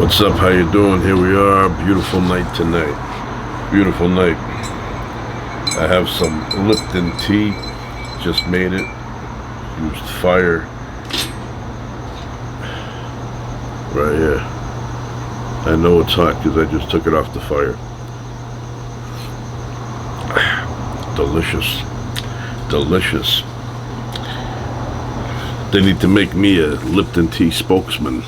What's up? How you doing? Here we are. Beautiful night tonight. Beautiful night. I have some Lipton tea. Just made it. Used fire. Right here. I know it's hot because I just took it off the fire. Delicious. Delicious. They need to make me a Lipton tea spokesman.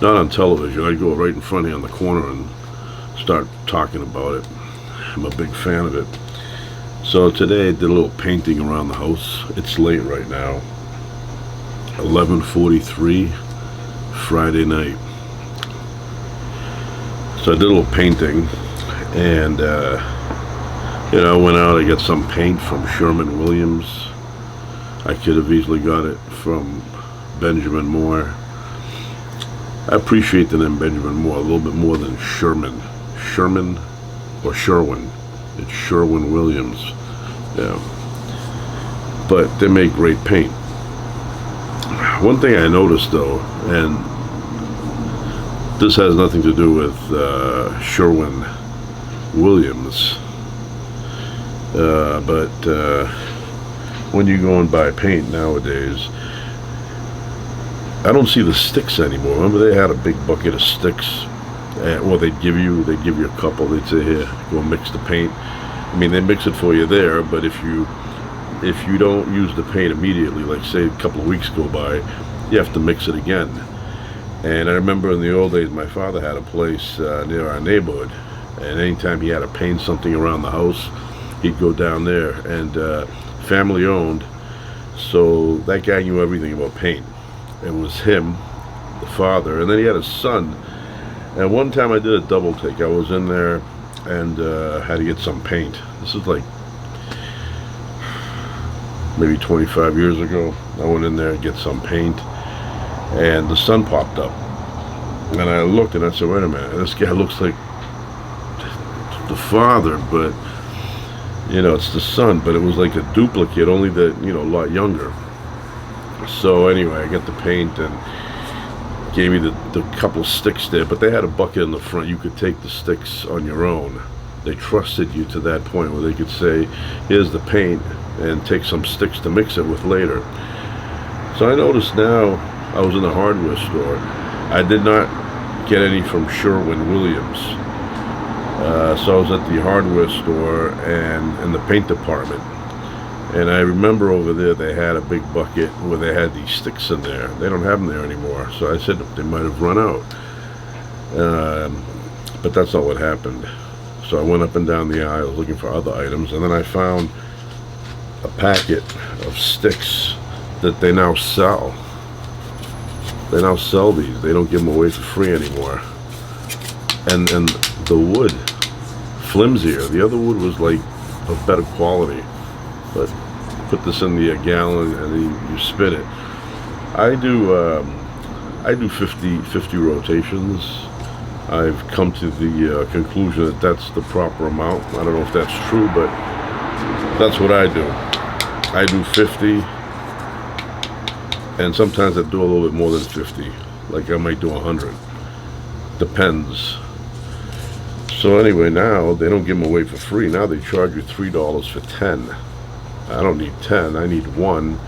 Not on television. I go right in front here on the corner and start talking about it. I'm a big fan of it. So today I did a little painting around the house. It's late right now. 11:43 Friday night. So I did a little painting and I went out, I got some paint from Sherwin-Williams. I could have easily got it from Benjamin Moore. I appreciate the name Benjamin Moore a little bit more than Sherman. Sherman or Sherwin. It's Sherwin-Williams. Yeah. But they make great paint. One thing I noticed though, and this has nothing to do with Sherwin-Williams, but when you go and buy paint nowadays, I don't see the sticks anymore. Remember they had a big bucket of sticks? Well, they'd give you a couple. They'd say, here, go mix the paint. I mean, they mix it for you there, but if you don't use the paint immediately, like say a couple of weeks go by, you have to mix it again. And I remember in the old days, my father had a place near our neighborhood, and anytime he had to paint something around the house, he'd go down there, and family owned, so that guy knew everything about paint. It was him, the father, and then he had a son. And one time I did a double take. I was in there and had to get some paint. This is like maybe 25 years ago. I went in there and get some paint, and the son popped up. And I looked and I said, wait a minute, this guy looks like the father, but it's the son, but it was like a duplicate, only that, a lot younger. So anyway, I got the paint and gave me the couple sticks there, but they had a bucket in the front. You could take the sticks on your own. They trusted you to that point where they could say, here's the paint, and take some sticks to mix it with later. So I noticed now, I was in the hardware store. I did not get any from Sherwin-Williams. So I was at the hardware store and in the paint department. And I remember over there they had a big bucket where they had these sticks in there. They don't have them there anymore. So I said they might have run out. But that's not what happened. So I went up and down the aisles looking for other items, and then I found a packet of sticks that they now sell. They now sell these. They don't give them away for free anymore. And the wood, flimsier. The other wood was like of better quality. But put this in the gallon and then you spin it. I do 50 rotations. I've come to the conclusion that that's the proper amount. I don't know if that's true, but that's what I do. I do 50, and sometimes I do a little bit more than 50. Like I might do 100. Depends. So anyway, now they don't give them away for free. Now they charge you $3 for 10. I don't need 10, I need 1.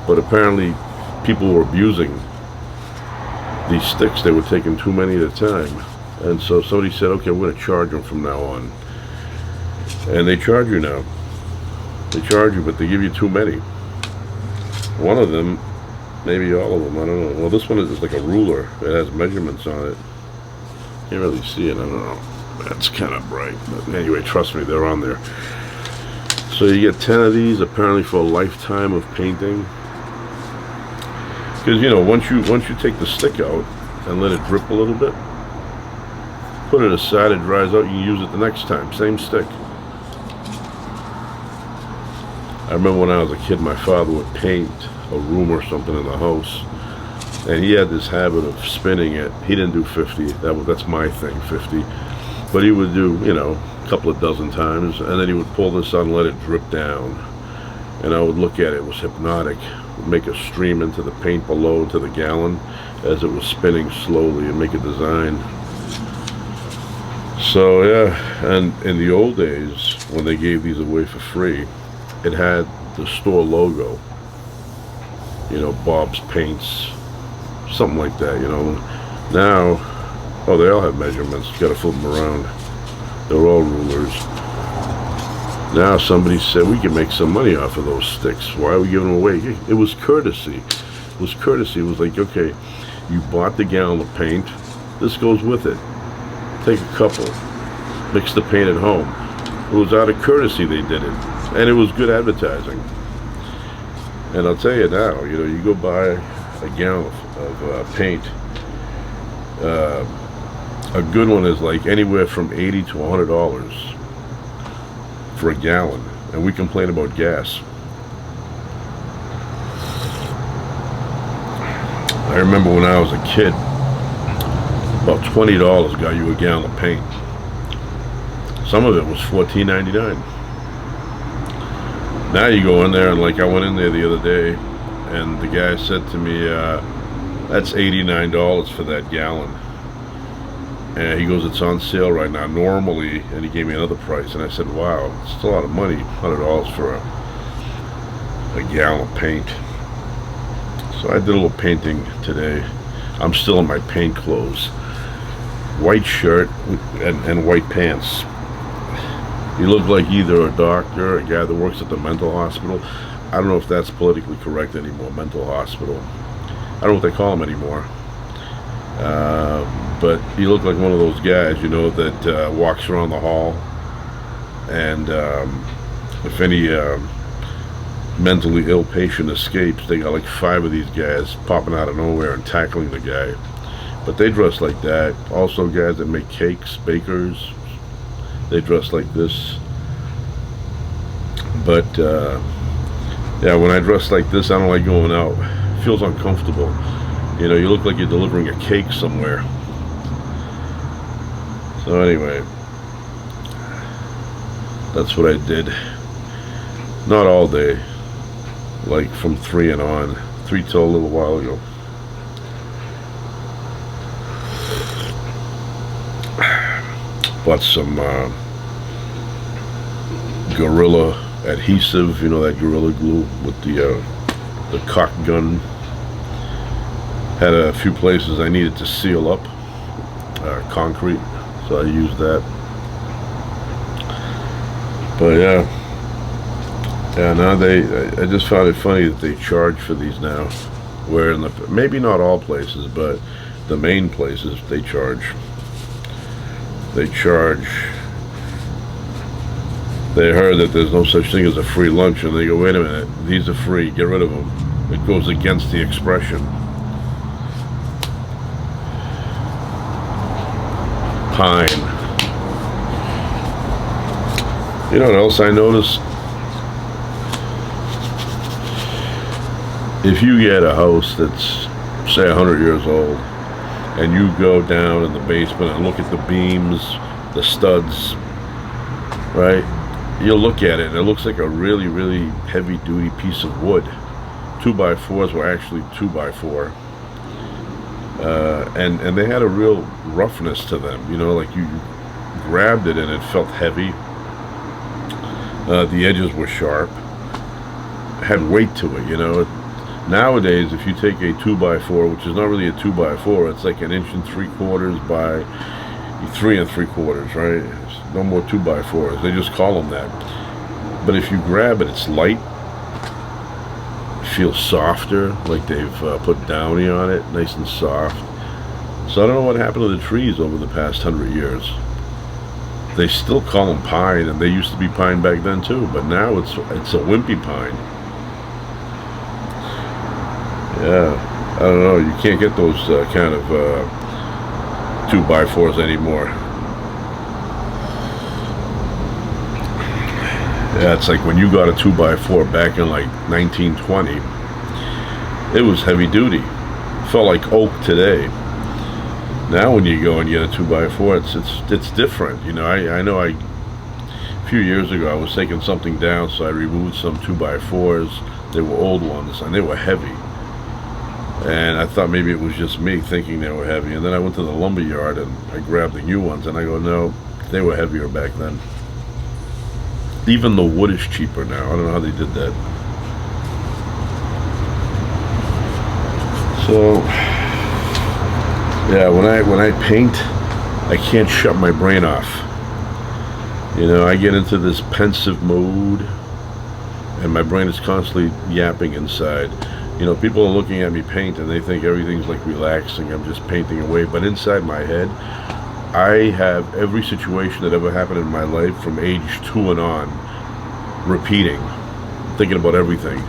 But apparently people were abusing these sticks. They were taking too many at a time. And so somebody said, okay, we're going to charge them from now on. And they charge you now. They charge you, but they give you too many. One of them, maybe all of them, I don't know. Well, this one is like a ruler. It has measurements on it. Can't really see it, I don't know. That's kind of bright. But anyway, trust me, they're on there. So you get 10 of these apparently for a lifetime of painting. Because once you take the stick out and let it drip a little bit, put it aside, it dries out, you can use it the next time. Same stick. I remember when I was a kid, my father would paint a room or something in the house, and he had this habit of spinning it. He didn't do 50. That's my thing, 50. But he would do, a couple of dozen times, and then he would pull this out and let it drip down. And I would look at it. It was hypnotic. would make a stream into the paint below to the gallon as it was spinning slowly and make a design. So yeah, and in the old days when they gave these away for free, it had the store logo, you know, Bob's Paints, something like that, you know. Now, oh, they all have measurements. You gotta flip them around. They're all rulers. Now somebody said we can make some money off of those sticks. Why are we giving them away? It was courtesy. It was courtesy. It was like, okay, you bought the gallon of paint. This goes with it. Take a couple. Mix the paint at home. It was out of courtesy they did it. And it was good advertising. And I'll tell you now, you know, you go buy a gallon of paint. A good one is like anywhere from $80 to $100 for a gallon, and we complain about gas. I remember when I was a kid, about $20 got you a gallon of paint. Some of it was $14.99. Now you go in there, and like I went in there the other day, and the guy said to me, that's $89 for that gallon. And he goes, it's on sale right now. Normally, and he gave me another price, and I said, wow, it's a lot of money, $100 for a gallon of paint. So I did a little painting today. I'm still in my paint clothes. White shirt and white pants. You look like either a doctor or a guy that works at the mental hospital. I don't know if that's politically correct anymore, mental hospital. I don't know what they call them anymore. But you look like one of those guys, you know, that walks around the hall, and if any mentally ill patient escapes, they got like 5 of these guys popping out of nowhere and tackling the guy. But they dress like that. Also guys that make cakes, bakers, they dress like this. But yeah, when I dress like this, I don't like going out. It feels uncomfortable. You know, you look like you're delivering a cake somewhere. So anyway, that's what I did. Not all day, like from 3 and on. 3 till a little while ago. Bought some Gorilla adhesive, you know, that Gorilla glue with the caulk gun. Had a few places I needed to seal up concrete, so I used that. But yeah, now I just found it funny that they charge for these now. Where in the, maybe not all places, but the main places they charge. They heard that there's no such thing as a free lunch, and they go, wait a minute, these are free, get rid of them. It goes against the expression. Pine. You know what else I noticed? If you get a house that's, say, 100 years old, and you go down in the basement and look at the beams, the studs, right? You'll look at it and it looks like a really, really heavy duty piece of wood. 2x4s were actually 2x4. And they had a real roughness to them, you know, like you grabbed it and it felt heavy. The edges were sharp, had weight to it, you know. Nowadays, if you take a 2x4, which is not really a 2x4, it's like 1 3/4 by 3 3/4, right? It's no more 2x4s. They just call them that. But if you grab it, it's light. It feels softer, like they've put downy on it, nice and soft. So I don't know what happened to the trees over the past 100 years. They still call them pine, and they used to be pine back then too, but now it's a wimpy pine. Yeah, I don't know. You can't get those kind of 2x4s anymore. Yeah, it's like when you got a 2x4 back in like 1920, it was heavy duty. Felt like oak today. Now when you go and get a 2x4, it's different. You know, I know a few years ago I was taking something down, so I removed some 2x4s, They were old ones, and they were heavy. And I thought maybe it was just me thinking they were heavy. And then I went to the lumber yard and I grabbed the new ones, and I go, no, they were heavier back then. Even the wood is cheaper now. I don't know how they did that. So, yeah, when I paint, I can't shut my brain off. You know, I get into this pensive mode, and my brain is constantly yapping inside. You know, people are looking at me paint and they think everything's like relaxing, I'm just painting away. But inside my head, I have every situation that ever happened in my life from age 2 and on, repeating, thinking about everything.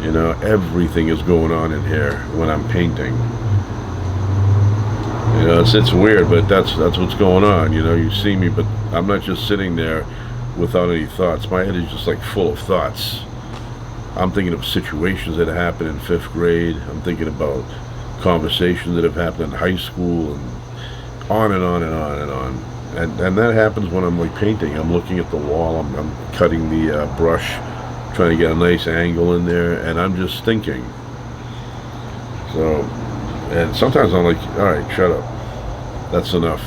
You know, everything is going on in here when I'm painting. You know, it's weird, but that's what's going on. You know, you see me, but I'm not just sitting there without any thoughts. My head is just like full of thoughts. I'm thinking of situations that happened in 5th grade. I'm thinking about conversations that have happened in high school, and on and on and on and on. And that happens when I'm like painting. I'm looking at the wall. I'm cutting the brush, trying to get a nice angle in there, and I'm just thinking. So, and sometimes I'm like, all right, shut up. That's enough.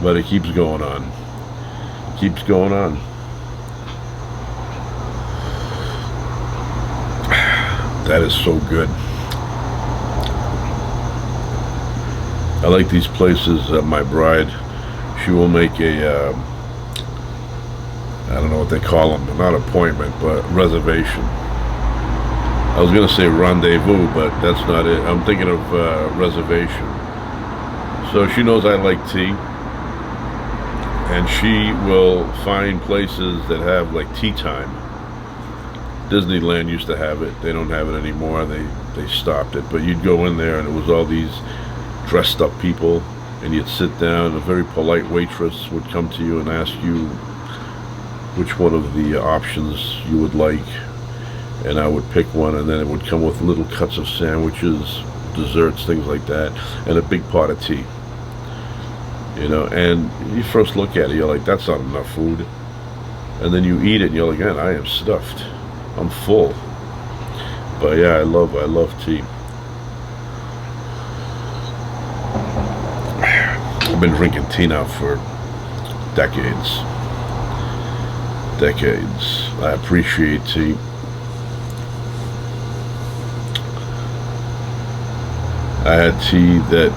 But it keeps going on. Keeps going on. That is so good. I like these places. My bride, she will make a, I don't know what they call them, not appointment, but reservation. I was going to say rendezvous, but that's not it. I'm thinking of reservation. So she knows I like tea, and she will find places that have like tea time. Disneyland used to have it. They don't have it anymore. They stopped it. But you'd go in there and it was all these dressed up people, and you'd sit down. A very polite waitress would come to you and ask you which one of the options you would like, and I would pick one, and then it would come with little cuts of sandwiches, desserts, things like that, and a big pot of tea. You know, and you first look at it, you're like, that's not enough food. And then you eat it and you're like, man, I am stuffed. I'm full. But yeah, I love tea. I've been drinking tea now for decades. I appreciate tea. I had tea that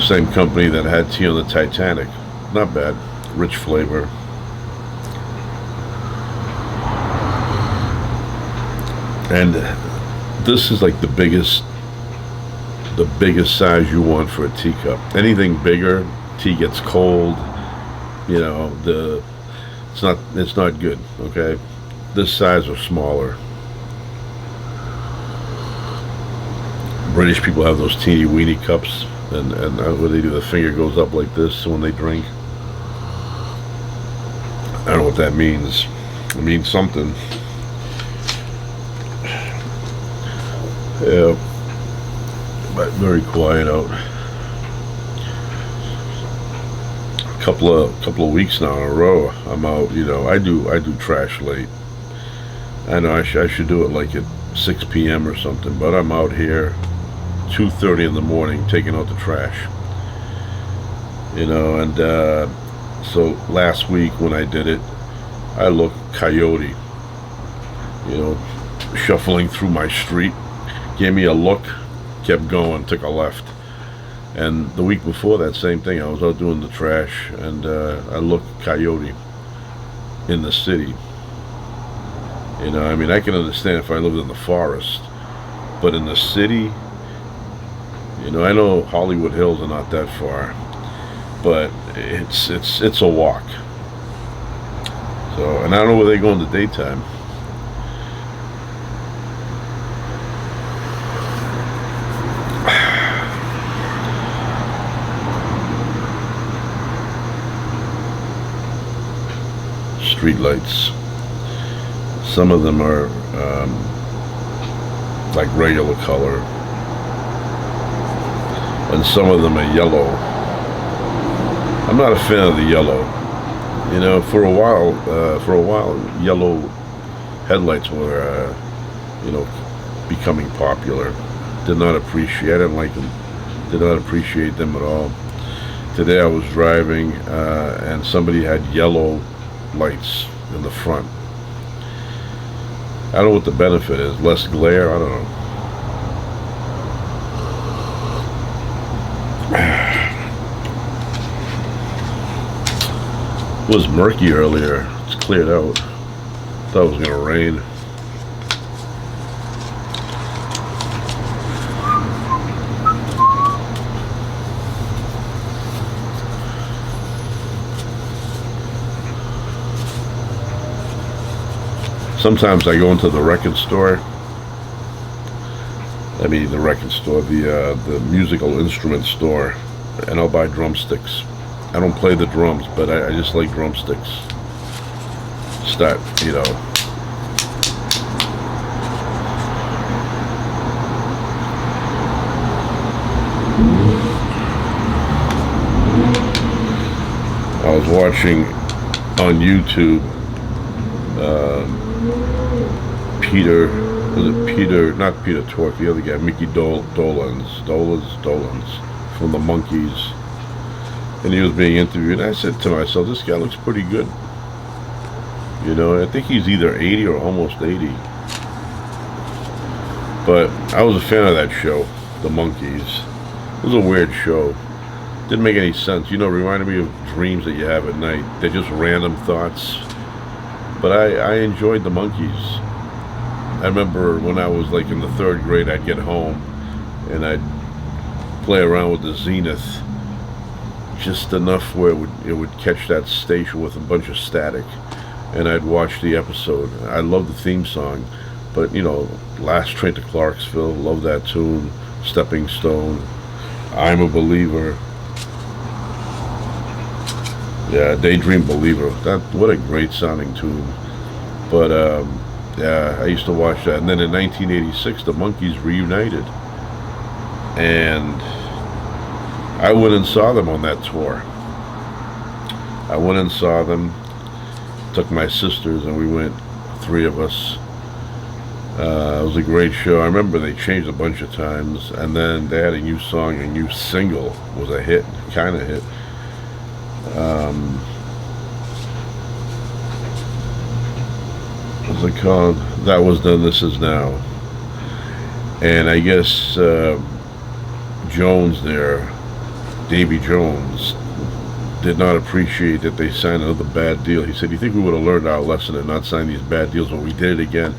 same company that had tea on the Titanic. Not bad. Rich flavor. And this is like the biggest size you want for a teacup. Anything bigger, tea gets cold. You know, it's not good. Okay, this size or smaller. British people have those teeny weeny cups, and what they do, the finger goes up like this when they drink. I don't know what that means. It means something. Yeah, but very quiet out. A couple of weeks now in a row, I'm out. You know, I do trash late. I know I should do it like at 6 p.m. or something, but I'm out here 2:30 in the morning taking out the trash. You know, and so last week when I did it, I looked coyote. You know, shuffling through my street. Gave me a look, kept going, took a left. And the week before that, same thing. I was out doing the trash, and I looked coyote in the city. You know, I mean, I can understand if I lived in the forest, but in the city, you know, I know Hollywood Hills are not that far, but it's a walk. So, and I don't know where they go in the daytime. Street lights. Some of them are like regular color, and some of them are yellow. I'm not a fan of the yellow. You know, for a while, yellow headlights were, becoming popular. Did not appreciate. I didn't like them. Did not appreciate them at all. Today I was driving, and somebody had yellow lights in the front. I don't know what the benefit is. Less glare. I don't know. It was murky earlier. It's cleared out. Thought it was gonna rain. Sometimes I go into the record store. The musical instrument store, and I'll buy drumsticks. I don't play the drums, but I just like drumsticks. Start, I was watching on YouTube, not Peter Tork, the other guy, Mickey Dolenz from the Monkees, and he was being interviewed. And I said to myself, this guy looks pretty good. I think he's either 80 or almost 80. But I was a fan of that show, the Monkees. It was a weird show. Didn't make any sense. Reminded me of dreams that you have at night. They're just random thoughts. But I enjoyed the Monkees. I remember when I was like in the 3rd grade, I'd get home and I'd play around with the Zenith just enough where it would catch that station with a bunch of static, and I'd watch the episode. I love the theme song, but Last Train to Clarksville, love that tune. Stepping Stone, I'm a Believer. Yeah, Daydream Believer. What a great sounding tune. But yeah, I used to watch that. And then in 1986, the Monkees reunited, and I went and saw them on that tour. I went and saw them. Took my sisters, and we went, 3 of us. It was a great show. I remember they changed a bunch of times, and then they had a new song, a new single was a hit, kind of hit. What's it called? That Was Then, This Is Now. And I guess Jones there, Davy Jones, did not appreciate that they signed another bad deal. He said, "You think we would have learned our lesson and not signed these bad deals when we did it again?"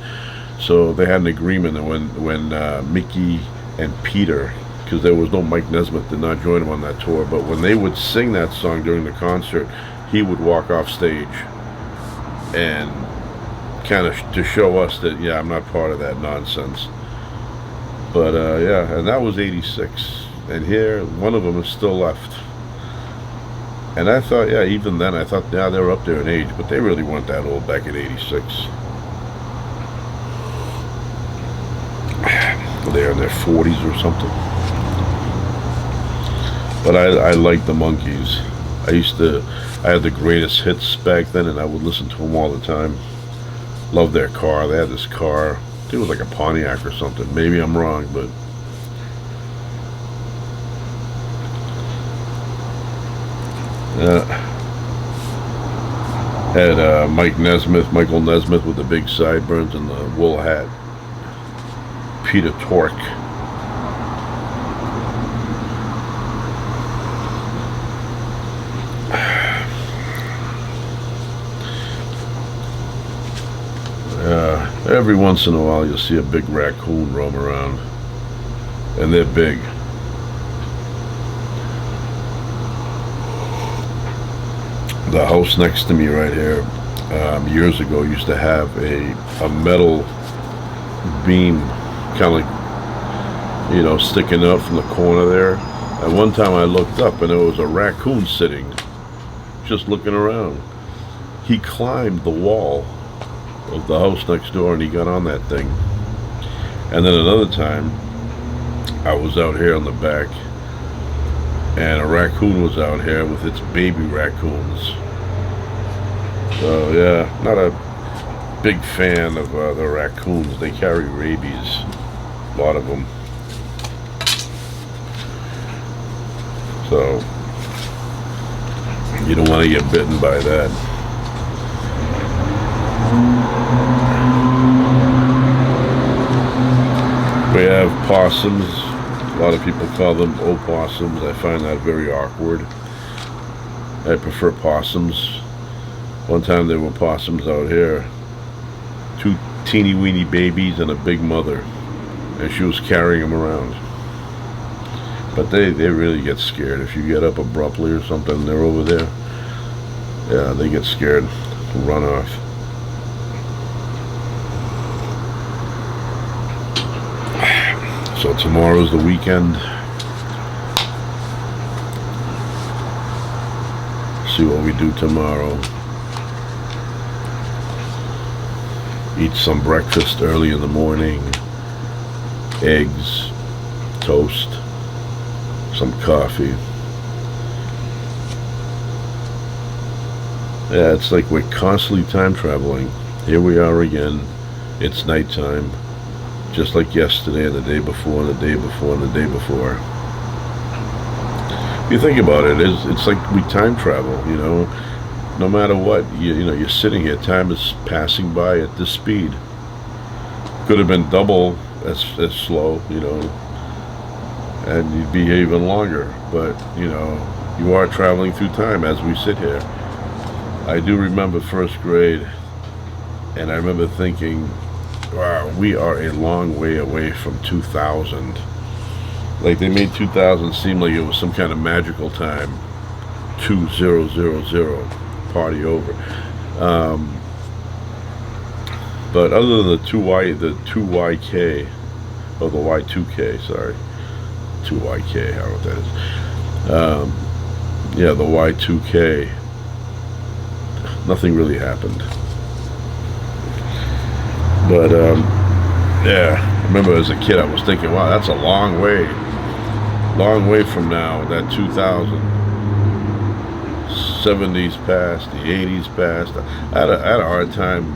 So they had an agreement that when Mickey and Peter, because there was no Mike Nesmith, did not join him on that tour, but when they would sing that song during the concert, he would walk off stage and kind of to show us that, yeah, I'm not part of that nonsense. But yeah, and that was 86, and here one of them is still left. And I thought, yeah, even then I thought, yeah, they were up there in age, but they really weren't that old back in 86. They're in their 40s or something. But I liked the Monkees. I had the greatest hits back then, and I would listen to them all the time. Loved their car. They had this car. I think it was like a Pontiac or something. Maybe I'm wrong, but had Michael Nesmith with the big sideburns and the wool hat. Peter Tork. Every once in a while you'll see a big raccoon roam around, and they're big. The house next to me right here, years ago, used to have a metal beam kind of like, sticking out from the corner there. And one time I looked up and there was a raccoon sitting, just looking around. He climbed the wall of the house next door and he got on that thing. And then another time, I was out here on the back, and a raccoon was out here with its baby raccoons. So yeah, big fan of the raccoons. They carry rabies, a lot of them. So you don't want to get bitten by that. We have possums. A lot of people call them opossums. I find that very awkward. I prefer possums. One time there were possums out here. 2 teeny weeny babies and a big mother. And she was carrying them around. But they really get scared. If you get up abruptly or something, they're over there. Yeah, they get scared. Run off. So tomorrow's the weekend. See what we do tomorrow. Eat some breakfast early in the morning. Eggs, toast, some coffee. Yeah, it's like we're constantly time traveling. Here we are again. It's nighttime. Just like yesterday and the day before and the day before and the day before. If you think about it, it's like we time travel, you know. No matter what, you know, you're sitting here, time is passing by at this speed. Could have been double as slow, you know, and you'd be here even longer. But, you know, you are traveling through time as we sit here. I do remember first grade, and I remember thinking, wow, we are a long way away from 2000. Like, they made 2000 seem like it was some kind of magical time. 2000, party over. But other than the 2YK, or the Y2K, sorry, 2YK, I don't know what that is. Yeah, the Y2K, nothing really happened. But yeah, I remember as a kid I was thinking, wow, that's a long way from now. That 2000, 70s passed, the 80s passed. I had a hard time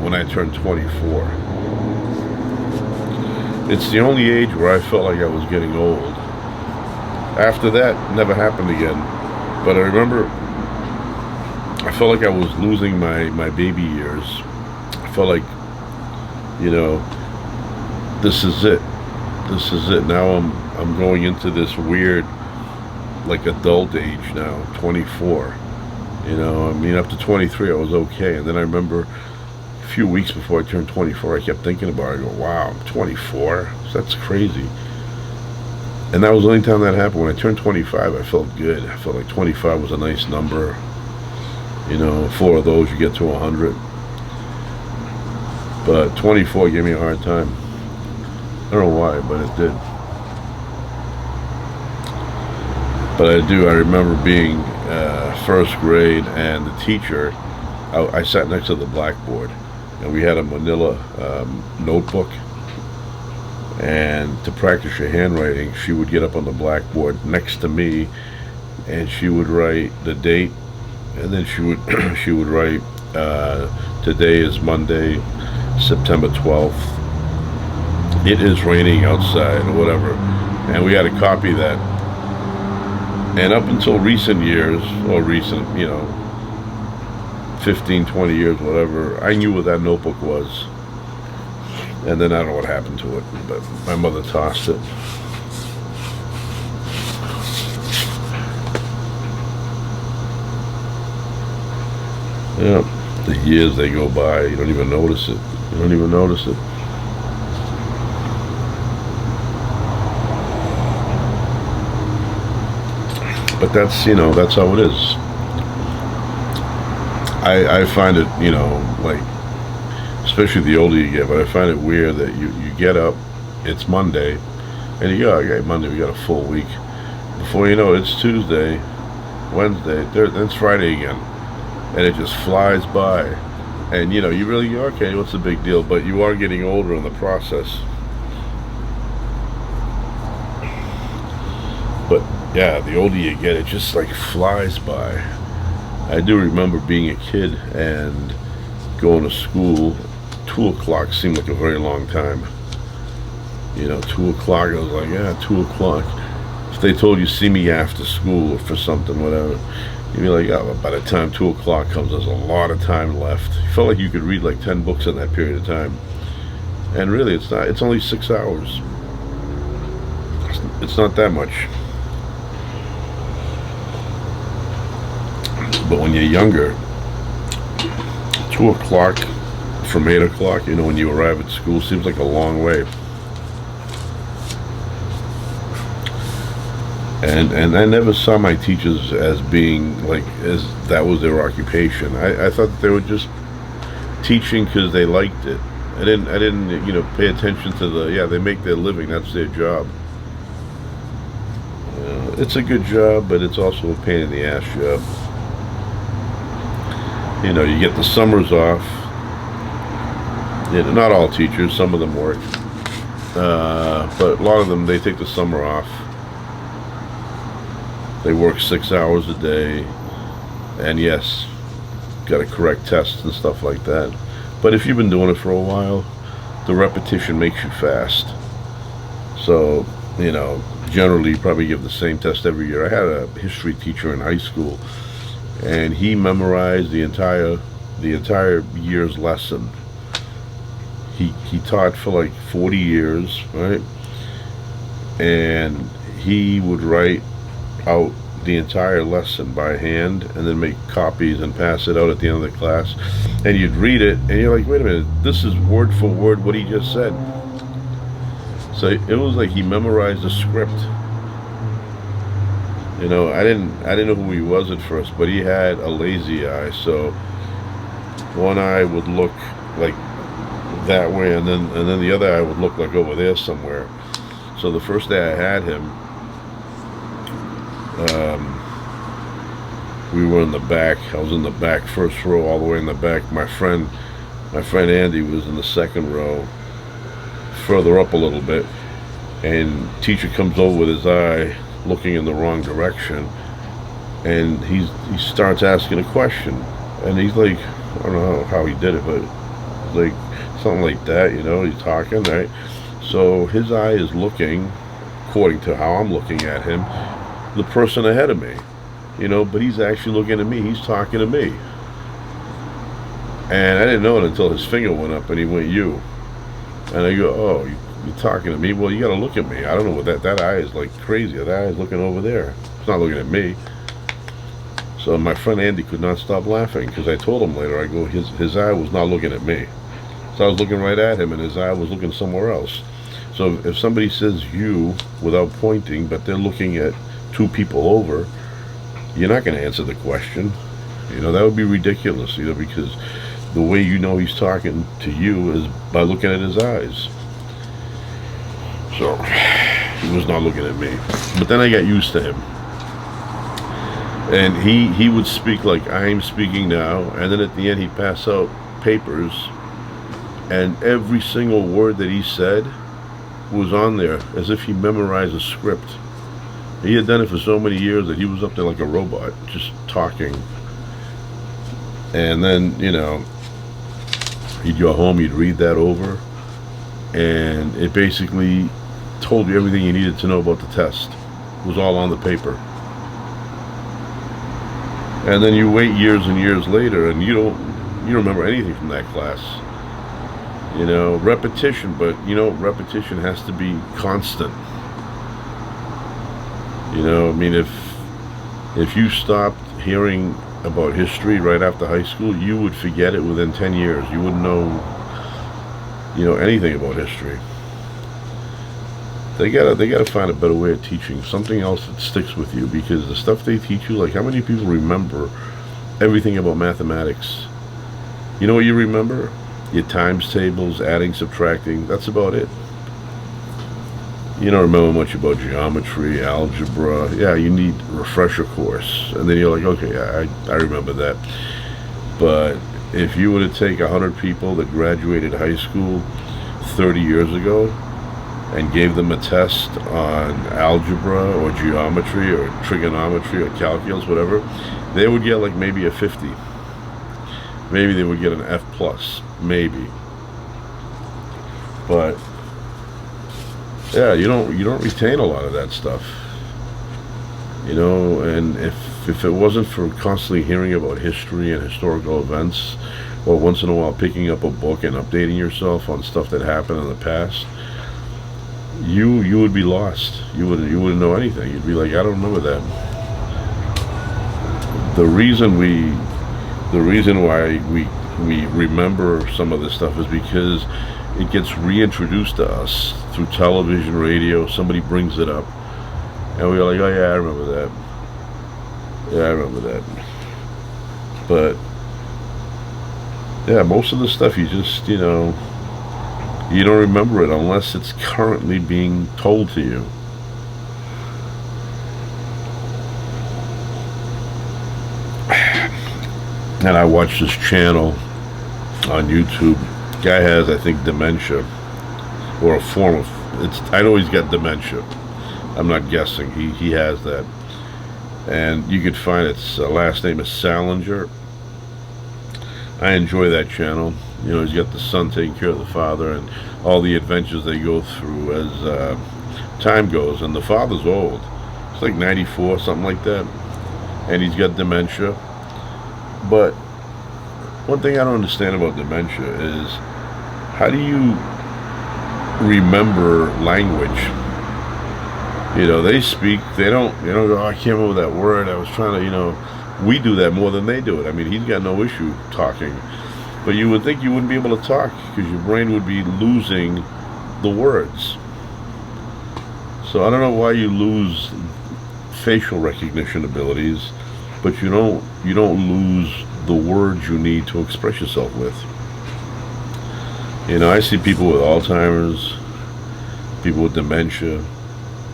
when I turned 24. It's the only age where I felt like I was getting old. After that, never happened again. But I remember I felt like I was losing my baby years. I felt like, you know, this is it. This is it. Now I'm going into this weird, like, adult age now, 24. You know, I mean, up to 23 I was okay. And then I remember a few weeks before I turned 24, I kept thinking about it. I go, wow, I'm 24? That's crazy. And that was the only time that happened. When I turned 25, I felt good. I felt like 25 was a nice number. You know, 4 of those, you get to 100. But 24 gave me a hard time. I don't know why, but it did. But I remember being first grade, and the teacher, I sat next to the blackboard, and we had a manila notebook, and to practice your handwriting, she would get up on the blackboard next to me, and she would write the date, and then she would she would write, today is Monday, September 12th. It is raining outside, or whatever, and we had to copy that. And up until recent years, or recent, you know, 15, 20 years, whatever, I knew what that notebook was. And then I don't know what happened to it, but my mother tossed it. Yeah, the years, they go by, you don't even notice it. You don't even notice it. But that's, you know, that's how it is. I find it, you know, like, especially the older you get, but I find it weird that you get up, it's Monday, and you go, okay, Monday, we got a full week. Before you know it, it's Tuesday, Wednesday, Thursday, then it's Friday again. And it just flies by. And, you know, you really go, okay, what's the big deal? But you are getting older in the process. But, yeah, the older you get, it just, like, flies by. I do remember being a kid and going to school, 2 o'clock seemed like a very long time. 2 o'clock, I was like, yeah, 2 o'clock. If they told you see me after school or for something, whatever, you'd be like, oh, by the time 2 o'clock comes, there's a lot of time left. You felt like you could read like 10 books in that period of time. And really, it's not. It's only 6 hours. It's not that much. But when you're younger, 2 o'clock from 8 o'clock, when you arrive at school, seems like a long way. And I never saw my teachers as being like, as that was their occupation. I thought that they were just teaching because they liked it. I didn't pay attention to they make their living, that's their job. It's a good job, but it's also a pain in the ass job. You get the summers off. Not all teachers, some of them work. But a lot of them, they take the summer off. They work 6 hours a day. And yes, got to correct tests and stuff like that. But if you've been doing it for a while, the repetition makes you fast. So, generally you probably give the same test every year. I had a history teacher in high school, and he memorized the entire year's lesson. He taught for like 40 years, right? And he would write out the entire lesson by hand and then make copies and pass it out at the end of the class. And you'd read it and you're like, wait a minute, this is word for word what he just said. So it was like he memorized the script. I didn't know who he was at first, but he had a lazy eye, so one eye would look like that way, and then the other eye would look like over there somewhere. So the first day I had him, we were in the back. I was in the back, first row, all the way in the back. My friend Andy was in the second row, further up a little bit, and teacher comes over with his eye looking in the wrong direction, and he starts asking a question, and he's like, I don't know how he did it, but like something like that, he's talking, right? So his eye is looking, according to how I'm looking at him, the person ahead of me, but he's actually looking at me, he's talking to me. And I didn't know it until his finger went up and he went, you. And I go, oh, you're talking to me? Well, you gotta look at me. I don't know what that eye is like crazy. That eye is looking over there. It's not looking at me. So my friend Andy could not stop laughing, because I told him later, I go, his eye was not looking at me. So I was looking right at him and his eye was looking somewhere else. So if somebody says you without pointing, but they're looking at 2 people over, you're not going to answer the question. That would be ridiculous, because the way he's talking to you is by looking at his eyes. So he was not looking at me. But then I got used to him. And he would speak like I'm speaking now, and then at the end he'd pass out papers, and every single word that he said was on there as if he memorized a script. He had done it for so many years that he was up there like a robot, just talking. And then, he'd go home, he'd read that over, and it basically told you everything you needed to know about the test. It was all on the paper. And then you wait years and years later, and you don't remember anything from that class. Repetition, but repetition has to be constant. If you stopped hearing about history right after high school, you would forget it within 10 years. You wouldn't know, anything about history. They gotta find a better way of teaching, something else that sticks with you, because the stuff they teach you, like how many people remember everything about mathematics? You know what you remember? Your times tables, adding, subtracting, that's about it. You don't remember much about geometry, algebra. Yeah, you need a refresher course. And then you're like, okay, I remember that. But if you were to take 100 people that graduated high school 30 years ago and gave them a test on algebra or geometry or trigonometry or calculus, whatever, they would get like maybe a 50. Maybe they would get an F plus, maybe. But yeah, you don't retain a lot of that stuff. And if it wasn't for constantly hearing about history and historical events, or once in a while picking up a book and updating yourself on stuff that happened in the past, you would be lost. You wouldn't know anything. You'd be like, I don't remember that. The reason why we remember some of this stuff is because it gets reintroduced to us through television, radio. Somebody brings it up, and we're like, oh yeah, I remember that. Yeah, I remember that. But yeah, most of the stuff you just, you don't remember it unless it's currently being told to you. And I watch this channel on YouTube. Guy has, I think, dementia, or a form of I know he's got dementia. I'm not guessing. He has that, and you could find its last name is Salinger. I enjoy that channel. He's got the son taking care of the father, and all the adventures they go through as time goes. And the father's old. It's like 94, something like that, and he's got dementia. But one thing I don't understand about dementia is, how do you remember language? They speak, they don't go, oh, I can't remember that word, I was trying to, we do that more than they do it. I mean, he's got no issue talking, but you would think you wouldn't be able to talk because your brain would be losing the words. So I don't know why you lose facial recognition abilities, but you don't lose the words you need to express yourself with. I see people with Alzheimer's, people with dementia,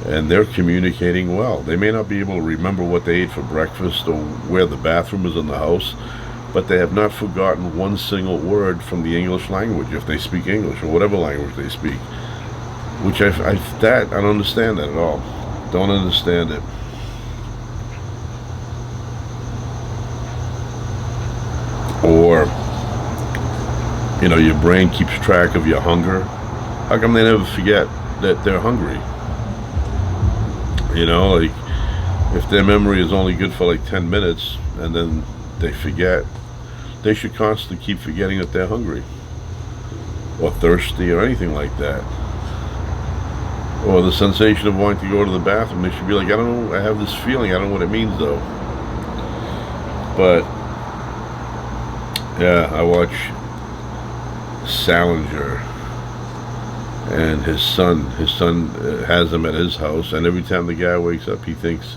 and they're communicating well. They may not be able to remember what they ate for breakfast or where the bathroom is in the house, but they have not forgotten one single word from the English language, if they speak English or whatever language they speak. Which I don't understand that at all. Don't understand it. Or, your brain keeps track of your hunger. How come they never forget that they're hungry? Like, if their memory is only good for like 10 minutes and then they forget, they should constantly keep forgetting that they're hungry or thirsty or anything like that. Or the sensation of wanting to go to the bathroom, they should be like, I don't know, I have this feeling, I don't know what it means though. But yeah, I watch Salinger, and his son has him at his house, and every time the guy wakes up, he thinks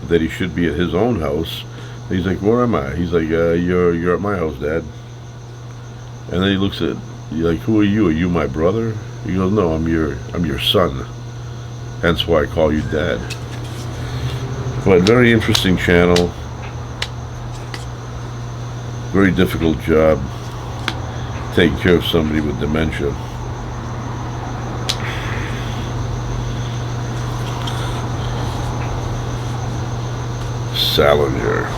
that he should be at his own house. He's like, where am I? He's like, you're at my house, Dad. And then he looks at, like, who are you? Are you my brother? He goes, no, I'm your son. Hence why I call you Dad. But very interesting channel. Very difficult job taking care of somebody with dementia. Salinger.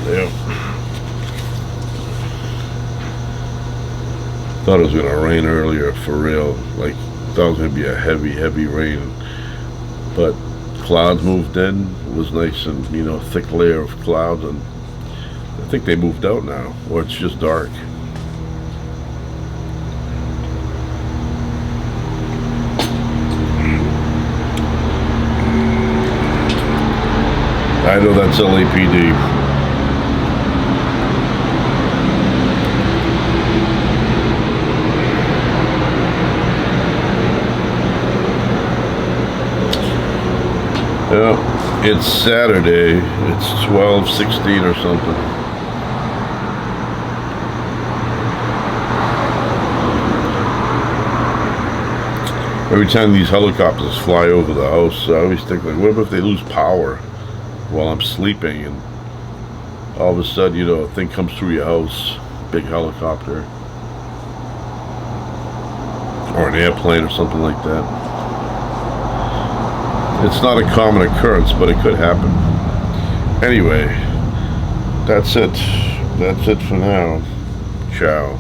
Yep. Thought it was gonna rain earlier, for real. Like, thought it was gonna be a heavy rain, but clouds moved in. It was nice and thick layer of clouds, and I think they moved out now, or it's just dark. I know that's LAPD. Yeah, it's Saturday. It's 12:16 or something. Every time these helicopters fly over the house, I always think, like, what if they lose power while I'm sleeping, and all of a sudden, a thing comes through your house, big helicopter, or an airplane or something like that. It's not a common occurrence, but it could happen. Anyway, that's it. That's it for now. Ciao.